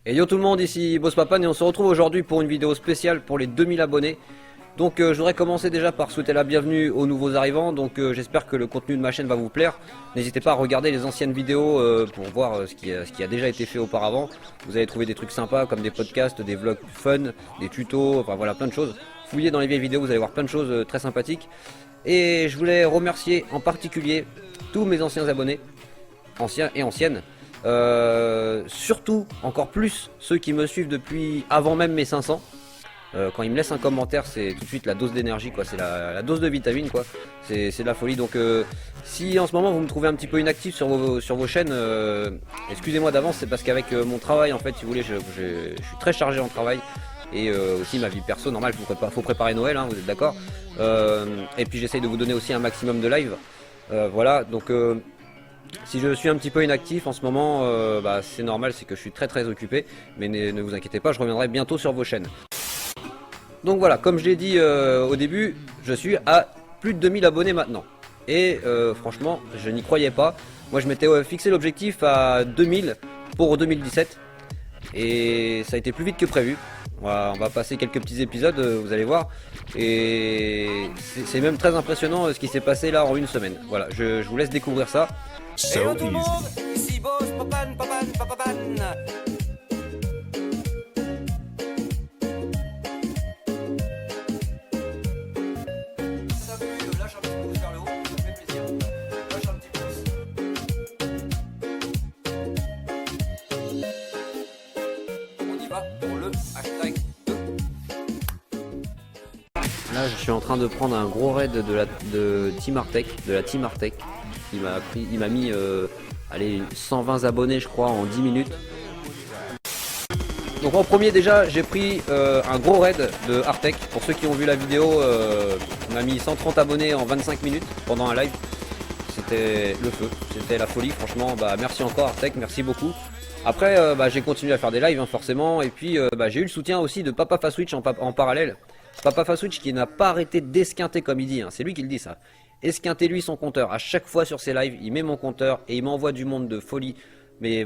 Et yo tout le monde, ici Boss Papan et on se retrouve aujourd'hui pour une vidéo spéciale pour les 2000 abonnés. Donc je voudrais commencer déjà par souhaiter la bienvenue aux nouveaux arrivants. Donc j'espère que le contenu de ma chaîne va vous plaire. N'hésitez pas à regarder les anciennes vidéos pour voir ce qui a déjà été fait auparavant. Vous allez trouver des trucs sympas comme des podcasts, des vlogs fun, des tutos, enfin voilà plein de choses. Fouillez dans les vieilles vidéos, vous allez voir plein de choses très sympathiques. Et je voulais remercier en particulier tous mes anciens abonnés, anciens et anciennes. Surtout, encore plus, ceux qui me suivent depuis avant même mes 500. Quand ils me laissent un commentaire, c'est tout de suite la dose d'énergie, quoi. C'est la dose de vitamine, quoi. C'est de la folie. Donc, si en ce moment vous me trouvez un petit peu inactif sur vos chaînes, excusez-moi d'avance. C'est parce qu'avec mon travail, en fait, si vous voulez, je suis très chargé en travail. Et aussi ma vie perso, normal, faut préparer Noël, hein, vous êtes d'accord. Et puis j'essaye de vous donner aussi un maximum de live. Voilà, donc si je suis un petit peu inactif en ce moment, c'est normal, c'est que je suis très occupé. Mais ne vous inquiétez pas, je reviendrai bientôt sur vos chaînes. Donc voilà, comme je l'ai dit au début, je suis à plus de 2000 abonnés maintenant. Et franchement, je n'y croyais pas. Moi je m'étais fixé l'objectif à 2000 pour 2017. Et ça a été plus vite que prévu. On va passer quelques petits épisodes, vous allez voir. Et c'est même très impressionnant ce qui s'est passé là en une semaine. Voilà, je vous laisse découvrir ça. Hello tout le monde, ici Boss Papan. Ça vu, lâche un petit pouce vers le haut, ça me fait plaisir. Lâche un petit pouce. On y va pour le hashtag 2. Là, je suis en train de prendre un gros raid de Team Artec, de la Team Artec. Il m'a mis allez, 120 abonnés, je crois, en 10 minutes. Donc en premier déjà, j'ai pris un gros raid de Artec. Pour ceux qui ont vu la vidéo, on a mis 130 abonnés en 25 minutes pendant un live. C'était le feu, c'était la folie, franchement. Merci encore Artec, merci beaucoup. Après, j'ai continué à faire des lives, hein, forcément. Et puis, j'ai eu le soutien aussi de Papa Faswitch en parallèle. Papa Faswitch qui n'a pas arrêté d'esquinter comme il dit, hein. C'est lui qui le dit ça. Esquinter lui son compteur. À chaque fois sur ses lives, il met mon compteur et il m'envoie du monde de folie. Mais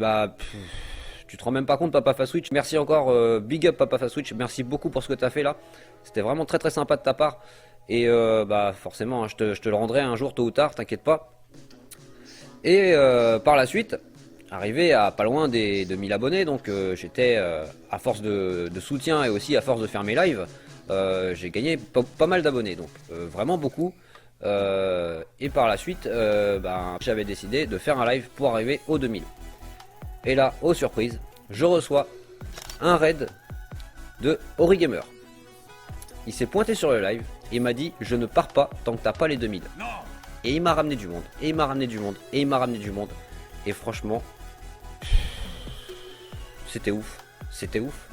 tu te rends même pas compte, Papa Faswitch. Merci encore, big up Papa Faswitch. Merci beaucoup pour ce que tu as fait là. C'était vraiment très sympa de ta part. Et forcément, hein, je te le rendrai un jour, tôt ou tard, t'inquiète pas. Et par la suite, arrivé à pas loin des 2000 abonnés, donc j'étais à force de soutien et aussi à force de faire mes lives, j'ai gagné pas mal d'abonnés, donc vraiment beaucoup. Et par la suite, j'avais décidé de faire un live pour arriver aux 2000. Et là, aux surprises, je reçois un raid de Origamer. Il s'est pointé sur le live et m'a dit je ne pars pas tant que t'as pas les 2000. Et il m'a ramené du monde, et il m'a ramené du monde, et il m'a ramené du monde. Et franchement, c'était ouf, c'était ouf.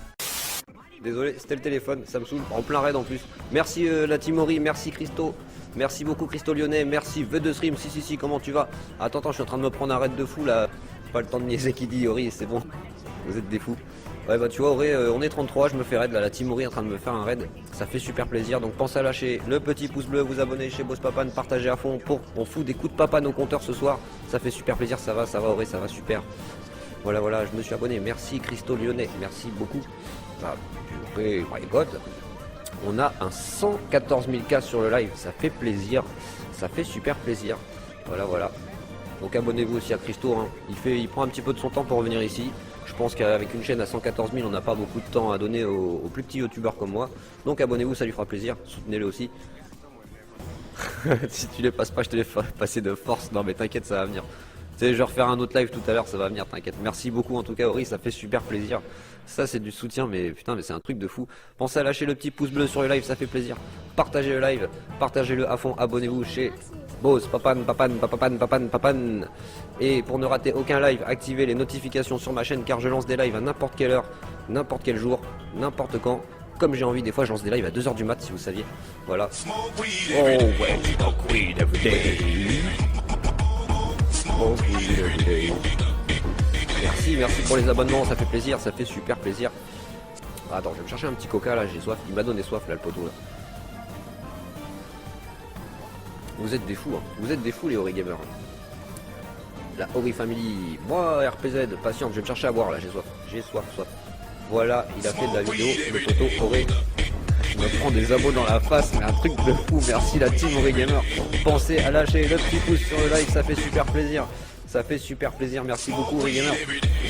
Désolé, c'était le téléphone, ça me saoule, en plein raid en plus. Merci la Timori, merci Christo, merci beaucoup Christo Lyonnais, merci V2Stream, si, comment tu vas? Attends, je suis en train de me prendre un raid de fou là. Pas le temps de niaiser qui dit Ori, c'est bon, vous êtes des fous. Ouais tu vois Ori, on est 33, je me fais raid là, la Timori est en train de me faire un raid. Ça fait super plaisir, donc pensez à lâcher le petit pouce bleu, vous abonner chez Boss Papan, partagez à fond on fout des coups de papan au compteur ce soir. Ça fait super plaisir, ça va Ori, ça va super. Voilà, je me suis abonné, merci Christo Lyonnais, merci beaucoup. My God, on a un 114 000 cas sur le live, ça fait plaisir, ça fait super plaisir. Voilà. Donc abonnez-vous aussi à Christo, hein. Il prend un petit peu de son temps pour revenir ici. Je pense qu'avec une chaîne à 114 000, on n'a pas beaucoup de temps à donner aux plus petits youtubeurs comme moi. Donc abonnez-vous, ça lui fera plaisir, soutenez-le aussi. Si tu les passes pas, je te les fais passer de force. Non mais t'inquiète, ça va venir. Tu sais, je vais refaire un autre live tout à l'heure, ça va venir, t'inquiète. Merci beaucoup en tout cas Ori, ça fait super plaisir. Ça c'est du soutien, mais putain, mais c'est un truc de fou. Pensez à lâcher le petit pouce bleu sur le live, ça fait plaisir. Partagez le live, partagez-le à fond, abonnez-vous chez Boss Papan. Et pour ne rater aucun live, activez les notifications sur ma chaîne car je lance des lives à n'importe quelle heure, n'importe quel jour, n'importe quand. Comme j'ai envie, des fois je lance des lives à 2h du mat si vous saviez. Voilà. Oh ouais, smoke weed every day. Merci pour les abonnements, ça fait plaisir, ça fait super plaisir. Attends, je vais me chercher un petit coca là, j'ai soif, il m'a donné soif là le poteau là. Vous êtes des fous, hein. Vous êtes des fous les Ori Gamers. La Ori Family, moi RPZ, patiente, je vais me chercher à boire là, j'ai soif, soif. Voilà, il a fait de la vidéo, le poteau Auré. Je me prends des abos dans la face, mais un truc de fou. Merci la team Auré Gamer. Pensez à lâcher le petit pouce sur le like, ça fait super plaisir. Ça fait super plaisir, merci beaucoup Auré Gamer.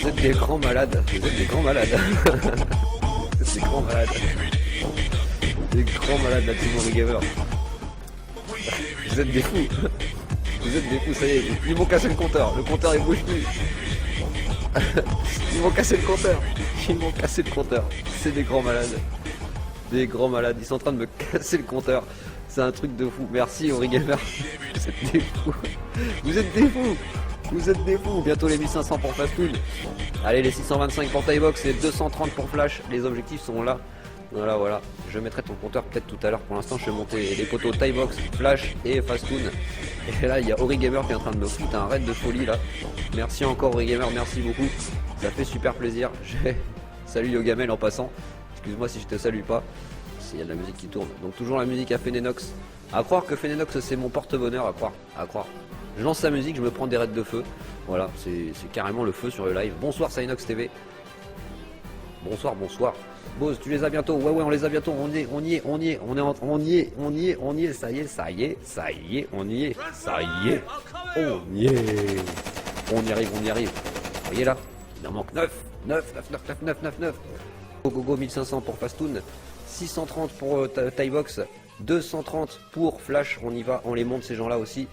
Vous êtes des grands malades, vous êtes des grands malades. Vous êtes des grands malades. Des grands malades la team Auré Gamer. Vous êtes des fous. Vous êtes des fous, ça y est, ils vont casser le compteur il bouge plus. Ils vont casser le compteur. Ils vont casser le compteur. C'est des grands malades. Des grands malades. Ils sont en train de me casser le compteur. C'est un truc de fou. Merci Auré Gamer. Vous êtes des fous. Vous êtes des fous. Vous êtes des fous. Bientôt les 1500 pour Fast Food. Allez, les 625 pour Tybox et 230 pour Flash. Les objectifs sont là. Voilà, voilà. Je mettrai ton compteur peut-être tout à l'heure. Pour l'instant, je vais monter les poteaux Tybox, Flash et Fastoon. Et là, il y a Auré Gamer qui est en train de me foutre un raid de folie là. Merci encore Auré Gamer, merci beaucoup. Ça fait super plaisir. Salut Yogamel en passant. Excuse-moi si je te salue pas. Il y a de la musique qui tourne. Donc toujours la musique à Phénénox. À croire que Phénénox c'est mon porte-bonheur, à croire. À croire. Je lance la musique, je me prends des raids de feu. Voilà, c'est carrément le feu sur le live. Bonsoir Synox TV. Bonsoir, bonsoir. Bose, tu les as bientôt. Ouais, on les a bientôt. On y est, on y est, on y est, on y est, ça y est, ça y est, ça y est, on y est, ça y est, on y est. On y arrive, on y arrive. Vous voyez là, il en manque 9. Go go go 1500 pour Fastoon, 630 pour Tybox, 230 pour Flash. On y va, on les monte ces gens-là aussi.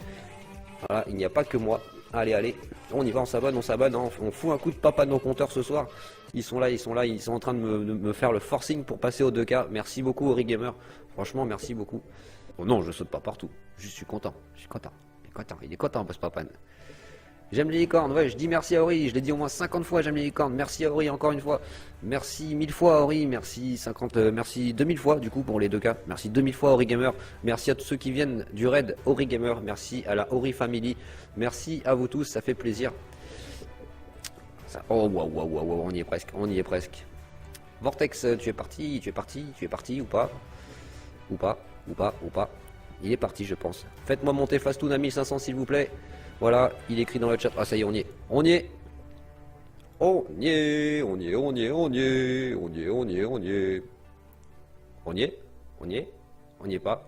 Voilà, il n'y a pas que moi. Allez, allez, on y va, on s'abonne, hein. On fout un coup de papa de nos compteurs ce soir. Ils sont là, ils sont en train de me faire le forcing pour passer au 2K. Merci beaucoup Auré Gamer, franchement merci beaucoup. Oh non, je saute pas partout, je suis content, il est content Boss Papan. J'aime les licornes, ouais, je dis merci à Auri, je l'ai dit au moins 50 fois, j'aime les licornes. Merci à Auri encore une fois. Merci 1000 fois à Auri, merci 2000 fois du coup pour les 2K. Merci 2000 fois Auri Gamer. Merci à tous ceux qui viennent du raid Auri Gamer. Merci à la Auri Family. Merci à vous tous, ça fait plaisir. Ça... Oh waouh, on y est presque, Vortex, tu es parti ou pas? Ou pas. Il est parti je pense. Faites-moi monter Fastoon à 1500 s'il vous plaît. Voilà, il écrit dans le chat. Ah ça y est, on y est. On y est. Pas.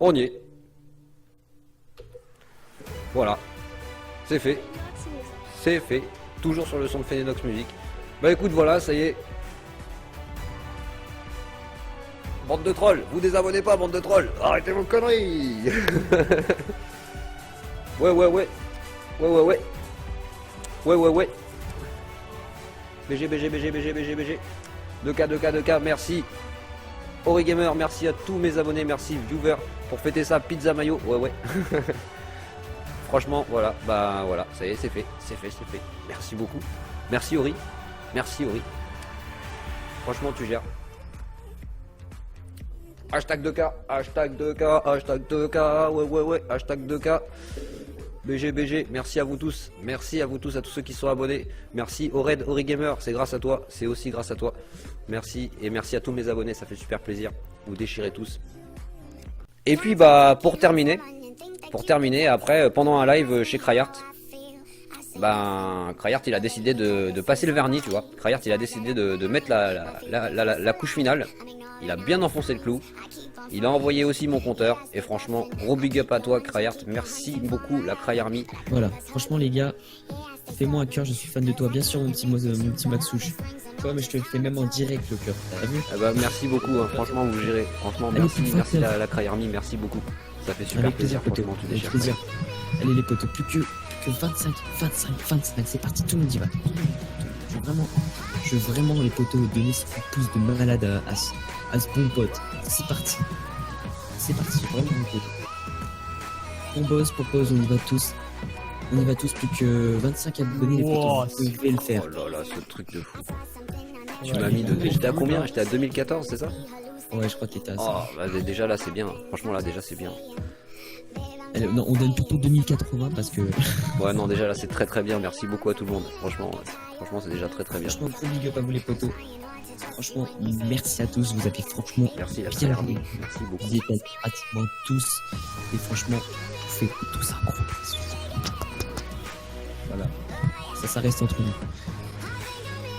On y est. Voilà. C'est fait. C'est fait. Toujours sur le son de Phénénox Music. Bah écoute, voilà, ça y est. Bande de trolls, vous désabonnez pas, bande de trolls. Arrêtez vos conneries. Ouais. BG. 2K, merci. Auri Gamer, merci à tous mes abonnés, merci viewers pour fêter ça, pizza mayo. Ouais. Franchement, voilà, bah voilà, ça y est, c'est fait. Merci beaucoup. Merci Auri. Franchement, tu gères. Hashtag 2K, ouais, hashtag 2K. BG, merci à vous tous, à tous ceux qui sont abonnés. Merci au raid Auri Gamer, c'est grâce à toi, c'est aussi grâce à toi. Merci, et merci à tous mes abonnés, ça fait super plaisir. Vous déchirez tous. Et puis bah pour terminer, après pendant un live chez Cryart, Cryart il a décidé de passer le vernis, tu vois. Cryart il a décidé de mettre la couche finale. Il a bien enfoncé le clou. Il a envoyé aussi mon compteur. Et franchement, gros big up à toi, Cryart. Merci beaucoup, la Cry Army. Voilà, franchement, les gars, fais-moi un cœur, je suis fan de toi. Bien sûr, mon petit Maxouche. Toi, mais je te le fais même en direct, le cœur. T'as vu? Merci beaucoup, hein. Franchement, vous gérez. Franchement, allez, merci la Cry Army. Merci beaucoup. Ça fait super plaisir, franchement, tu déchires. Plaisir. Allez, les potos, plus que 25. C'est parti, tout le monde y va. Je veux vraiment, les potos, donner ce coup de pouce de malade à ce bon pote. C'est parti, vraiment mon pote. On bosse, propose, on y va tous, plus que 25 abonnés, les potos, vous pouvez le faire. Oh là là, ce truc de fou. Tu m'as mis de... J'étais à combien? J'étais à 2014, c'est ça? Ouais, je crois que t'étais à ça. Déjà là, c'est bien. Franchement, là, déjà, c'est bien. Non, on donne plutôt 2080 parce que... Ouais, non, déjà là, c'est très bien. Merci beaucoup à tout le monde. Franchement, c'est déjà très bien. Franchement, gros big up à vous, les potos. Franchement, merci à tous. Vous avez franchement merci beaucoup. Vous êtes pratiquement tous. Et franchement, vous faites tous un gros bisou. Voilà. ça reste entre nous.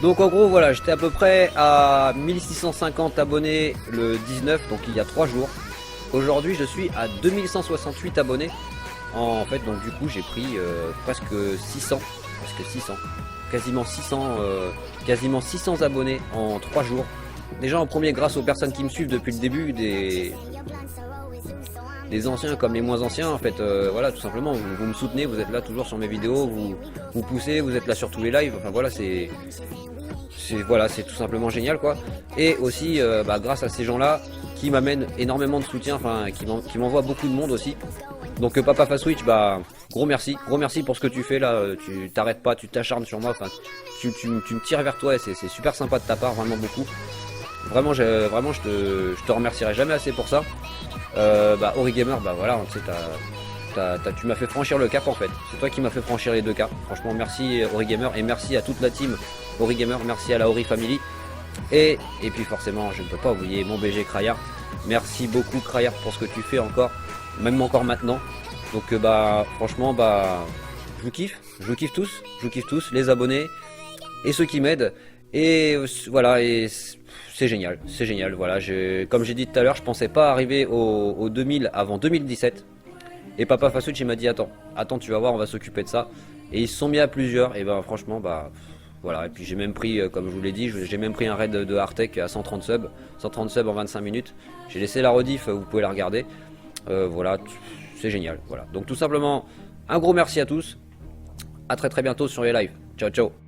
Donc en gros voilà, j'étais à peu près à 1650 abonnés le 19, donc il y a 3 jours. Aujourd'hui je suis à 2168 abonnés. En fait donc du coup j'ai pris presque 600, quasiment 600 abonnés en 3 jours. Déjà en premier grâce aux personnes qui me suivent depuis le début, des anciens comme les moins anciens en fait, voilà tout simplement, vous me soutenez, vous êtes là toujours sur mes vidéos, vous poussez, vous êtes là sur tous les lives, enfin voilà c'est tout simplement génial quoi. Et aussi grâce à ces gens là qui m'amènent énormément de soutien, enfin qui m'envoient beaucoup de monde aussi. Donc Papa Fast Switch, gros merci pour ce que tu fais là, tu t'arrêtes pas, tu t'acharnes sur moi, enfin tu me tires vers toi et c'est super sympa de ta part, vraiment beaucoup. Vraiment je te remercierai jamais assez pour ça. Origamer, voilà, tu sais, tu m'as fait franchir le cap en fait. C'est toi qui m'as fait franchir les 2 caps. Franchement merci Origamer et merci à toute la team Origamer, merci à la Ori Family. Et puis forcément je ne peux pas oublier mon BG Krayar. Merci beaucoup Krayar pour ce que tu fais encore, même encore maintenant. Donc franchement je vous kiffe tous, les abonnés et ceux qui m'aident. Et voilà, et c'est génial, voilà, comme j'ai dit tout à l'heure, je pensais pas arriver aux 2000 avant 2017. Et Papa Fast Switch il m'a dit attends, tu vas voir, on va s'occuper de ça. Et ils se sont mis à plusieurs, et franchement voilà, et puis j'ai même pris, comme je vous l'ai dit, j'ai même pris un raid de Artec à 130 subs en 25 minutes. J'ai laissé la rediff, vous pouvez la regarder. Voilà, c'est génial, voilà. Donc tout simplement, un gros merci à tous, à très bientôt sur les lives. Ciao ciao.